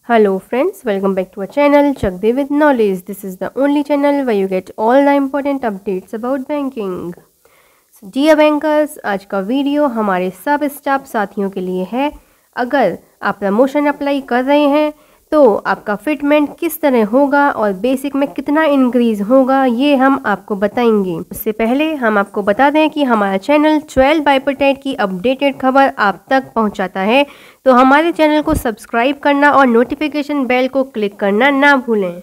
Hello friends, welcome back to our channel Chakde with Knowledge. This is the only channel where you get all the important updates about banking. So, dear bankers, आज का video हमारे सब staff साथियों के लिए है। अगर आप प्रमोशन अप्लाई कर रहे हैं तो आपका फिटमेंट किस तरह होगा और बेसिक में कितना इंक्रीज होगा ये हम आपको बताएंगे। उससे पहले हम आपको बता दें कि हमारा चैनल 12 बाइपर्टाइट की अपडेटेड खबर आप तक पहुंचाता है, तो हमारे चैनल को सब्सक्राइब करना और नोटिफिकेशन बेल को क्लिक करना ना भूलें।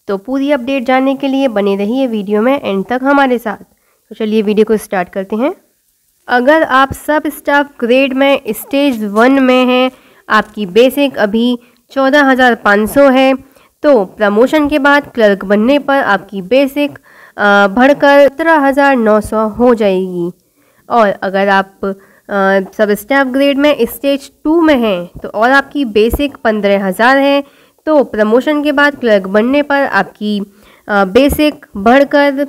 तो पूरी अपडेट जानने के लिए बने रहिए वीडियो में एंड तक हमारे साथ। तो चलिए वीडियो को स्टार्ट करते हैं। अगर आप सब स्टाफ ग्रेड में स्टेज 1 में हैं, आपकी बेसिक अभी 14,500 है, तो प्रमोशन के बाद क्लर्क बनने पर आपकी बेसिक बढ़कर 17,900 हो जाएगी। और अगर आप सब स्टाफ ग्रेड में स्टेज 2 में हैं तो और आपकी बेसिक 15,000 है, तो प्रमोशन के बाद क्लर्क बनने पर आपकी बेसिक बढ़कर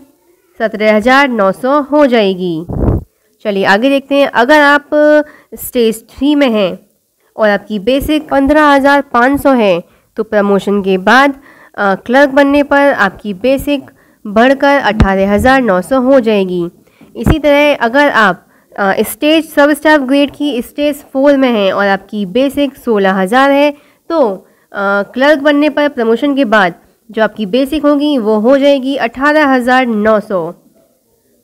17,900 हो जाएगी। चलिए आगे देखते हैं। अगर आप स्टेज 3 में हैं और आपकी बेसिक 15,500 है, तो प्रमोशन के बाद क्लर्क बनने पर आपकी बेसिक बढ़कर 18,900 हो जाएगी। इसी तरह अगर आप स्टेज सब स्टाफ ग्रेड की स्टेज 4 में हैं और आपकी बेसिक 16,000 है, तो क्लर्क बनने पर प्रमोशन के बाद जो आपकी बेसिक होगी वो हो जाएगी 18,900।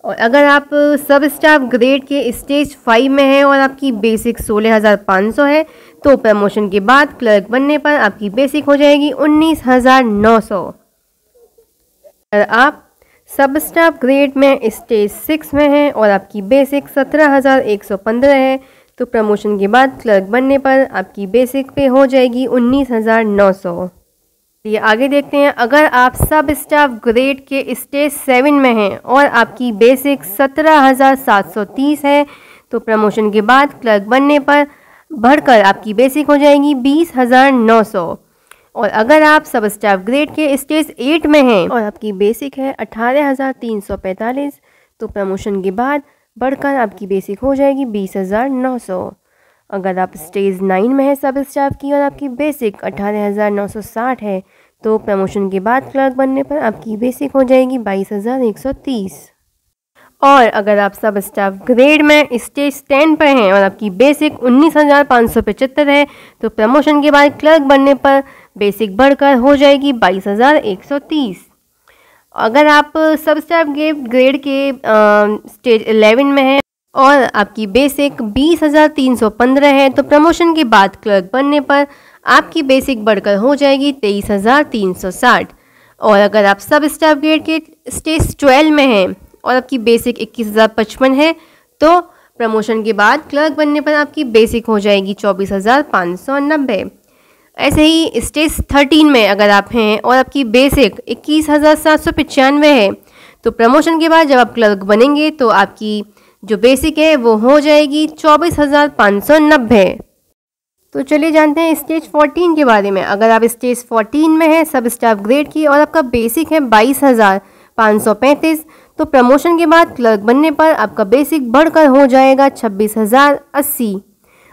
और अगर आप सब स्टाफ ग्रेड के स्टेज 5 में हैं और आपकी बेसिक 16,500 है, तो प्रमोशन के बाद क्लर्क बनने पर आपकी बेसिक हो जाएगी 19,900। अगर आप सब स्टाफ ग्रेड में स्टेज 6 में हैं और आपकी बेसिक 17,115 है, तो प्रमोशन के बाद क्लर्क बनने पर आपकी बेसिक पे हो जाएगी 19,900। ये आगे देखते हैं। अगर आप सब स्टाफ ग्रेड के स्टेज 7 में हैं और आपकी बेसिक 17,730 है, तो प्रमोशन के बाद क्लर्क बनने पर बढ़कर आपकी बेसिक हो जाएगी 20,900। और अगर आप सब स्टाफ ग्रेड के स्टेज 8 में हैं और आपकी बेसिक है 18,345, तो प्रमोशन के बाद बढ़कर आपकी बेसिक हो जाएगी 20,900। अगर आप स्टेज 9 में है सब स्टाफ की और आपकी बेसिक 18,960 है, तो प्रमोशन के बाद क्लर्क बनने पर आपकी बेसिक हो जाएगी 22,130। और अगर आप सब स्टाफ ग्रेड में स्टेज 10 पर हैं और आपकी बेसिक 19,575 है, तो प्रमोशन के बाद क्लर्क बनने पर बेसिक बढ़कर हो जाएगी 22,130। अगर आप सब स्टाफ ग्रेड के स्टेज 11 में हैं और आपकी बेसिक 20,315 है, तो प्रमोशन के बाद क्लर्क बनने पर आपकी बेसिक बढ़कर हो जाएगी 23,360। और अगर आप सब स्टाफ ग्रेड के स्टेज 12 में हैं और आपकी बेसिक 21,055 है, तो प्रमोशन के बाद क्लर्क बनने पर आपकी बेसिक हो जाएगी 24,590। ऐसे ही स्टेज 13 में अगर आप हैं और आपकी बेसिक 21,795 है, तो प्रमोशन के बाद जब आप क्लर्क बनेंगे तो आपकी जो बेसिक है वो हो जाएगी 24,590। तो चलिए जानते हैं स्टेज 14 के बारे में। अगर आप स्टेज 14 में हैं सब स्टाफ ग्रेड की और आपका बेसिक है 22,535, तो प्रमोशन के बाद क्लर्क बनने पर आपका बेसिक बढ़कर हो जाएगा 26,080।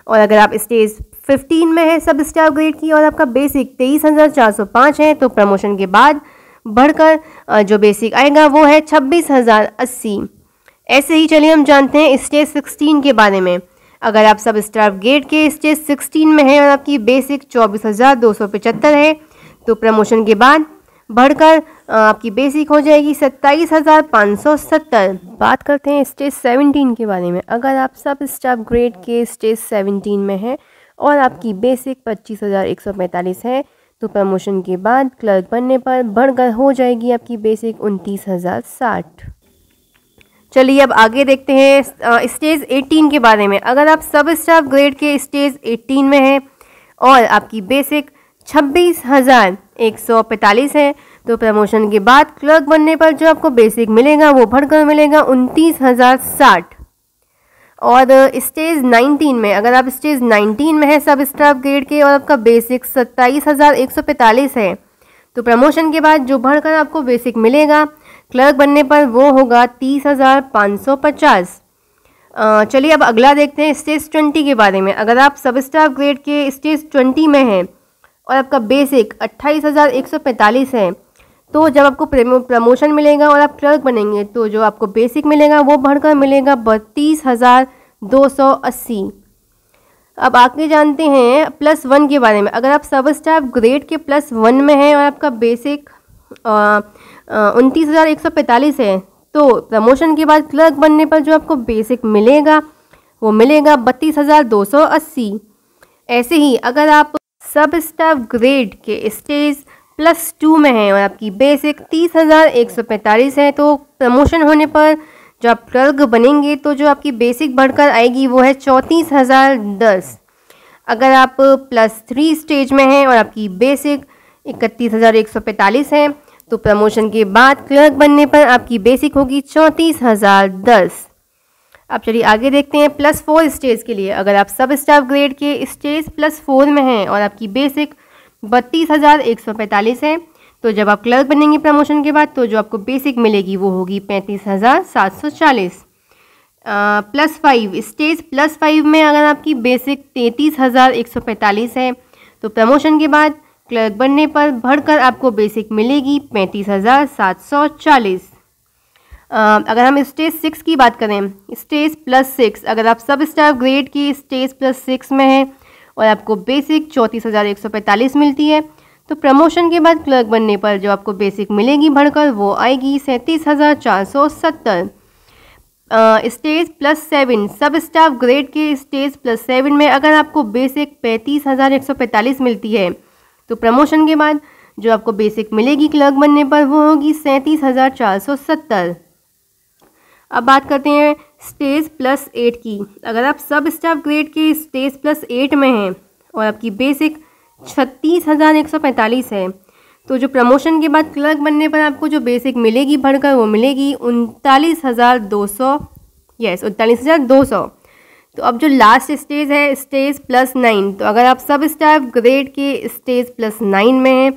और अगर आप स्टेज 15 में है सब स्टाफ ग्रेड की और आपका बेसिक 23,405 है, तो प्रमोशन के बाद बढ़कर जो बेसिक आएगा वो है 26,080। ऐसे ही चलिए हम जानते हैं स्टेज 16 के बारे में। अगर आप सब स्टाफ ग्रेड के स्टेज 16 में हैं और आपकी बेसिक 24,275 है, तो प्रमोशन के बाद बढ़कर आपकी बेसिक हो जाएगी 27,570। बात करते हैं स्टेज 17 के बारे में। अगर आप सब स्टाफ ग्रेड के स्टेज 17 में हैं और आपकी बेसिक 25,145 है, तो प्रमोशन के बाद क्लर्क बनने पर बढ़कर हो जाएगी आपकी बेसिक 29,060। चलिए अब आगे देखते हैं स्टेज 18 के बारे में। अगर आप सब स्टाफ ग्रेड के स्टेज 18 में हैं और आपकी बेसिक 26,145 है, तो प्रमोशन के बाद क्लर्क बनने पर जो आपको बेसिक मिलेगा वो बढ़कर मिलेगा 29,060। और स्टेज 19 में अगर आप स्टेज 19 में है सब स्टाफ ग्रेड के और आपका बेसिक 27,145 है, तो प्रमोशन के बाद जो बढ़कर आपको बेसिक मिलेगा क्लर्क बनने पर वो होगा 30,550। चलिए अब अगला देखते हैं स्टेज 20 के बारे में। अगर आप सब स्टाफ ग्रेड के स्टेज 20 में हैं और आपका बेसिक 28,145 है, तो जब आपको प्रमोशन मिलेगा और आप क्लर्क बनेंगे तो जो आपको बेसिक मिलेगा वो बढ़कर मिलेगा 32,280। अब आगे जानते हैं +1 के बारे में। अगर आप सब स्टाफ ग्रेड के +1 में हैं और आपका बेसिक 29,145 है, तो प्रमोशन के बाद क्लर्क बनने पर जो आपको बेसिक मिलेगा वो मिलेगा 32,280। ऐसे ही अगर आप सब स्टाफ ग्रेड के स्टेज +2 में हैं और आपकी बेसिक 30,145 है, तो प्रमोशन होने पर जो आप क्लर्क बनेंगे तो जो आपकी बेसिक बढ़कर आएगी वो है 34,010। अगर आप +3 स्टेज में हैं और आपकी बेसिक 31,145 है, तो प्रमोशन के बाद क्लर्क बनने पर आपकी बेसिक होगी 34,010। अब चलिए आगे देखते हैं +4 स्टेज के लिए। अगर आप सब स्टाफ ग्रेड के स्टेज +4 में हैं और आपकी बेसिक 32,145 है, तो जब आप क्लर्क बनेंगे प्रमोशन के बाद तो जो आपको बेसिक मिलेगी वो होगी 35,740। +5 स्टेज +5 में अगर आपकी बेसिक 33,145 है, तो प्रमोशन के बाद क्लर्क बनने पर बढ़कर आपको बेसिक मिलेगी 35,740। अगर हम स्टेज 6 की बात करें, स्टेज +6, अगर आप सब स्टाफ ग्रेड की स्टेज +6 में हैं और आपको बेसिक 34,145 मिलती है, तो प्रमोशन के बाद क्लर्क बनने पर जो आपको बेसिक मिलेगी बढ़कर वो आएगी 37,470। स्टेज +7, सब स्टाफ ग्रेड के स्टेज +7 में अगर आपको बेसिक 35,145 मिलती है, तो प्रमोशन के बाद जो आपको बेसिक मिलेगी क्लर्क बनने पर वो होगी 37,470। अब बात करते हैं स्टेज +8 की। अगर आप सब स्टाफ ग्रेड के स्टेज +8 में हैं और आपकी बेसिक 36,145 है, तो जो प्रमोशन के बाद क्लर्क बनने पर आपको जो बेसिक मिलेगी बढ़कर वो मिलेगी 39,200। यस, 39,200। तो अब जो लास्ट स्टेज है स्टेज +9, तो अगर आप सब स्टाफ ग्रेड के स्टेज +9 में हैं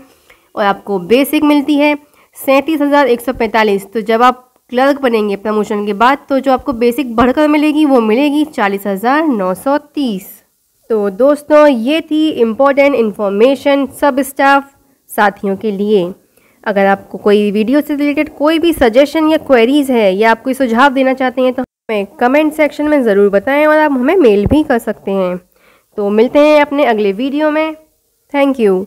और आपको बेसिक मिलती है 37,145, तो जब आप क्लर्क बनेंगे प्रमोशन के बाद तो जो आपको बेसिक बढ़कर मिलेगी वो मिलेगी 40,930। तो दोस्तों ये थी इम्पोर्टेंट इन्फॉर्मेशन सब स्टाफ साथियों के लिए। अगर आपको कोई वीडियो से रिलेटेड कोई भी सजेशन या क्वेरीज़ है या आप कोई सुझाव देना चाहते हैं तो हमें कमेंट सेक्शन में ज़रूर बताएं और आप हमें मेल भी कर सकते हैं। तो मिलते हैं अपने अगले वीडियो में। Thank you.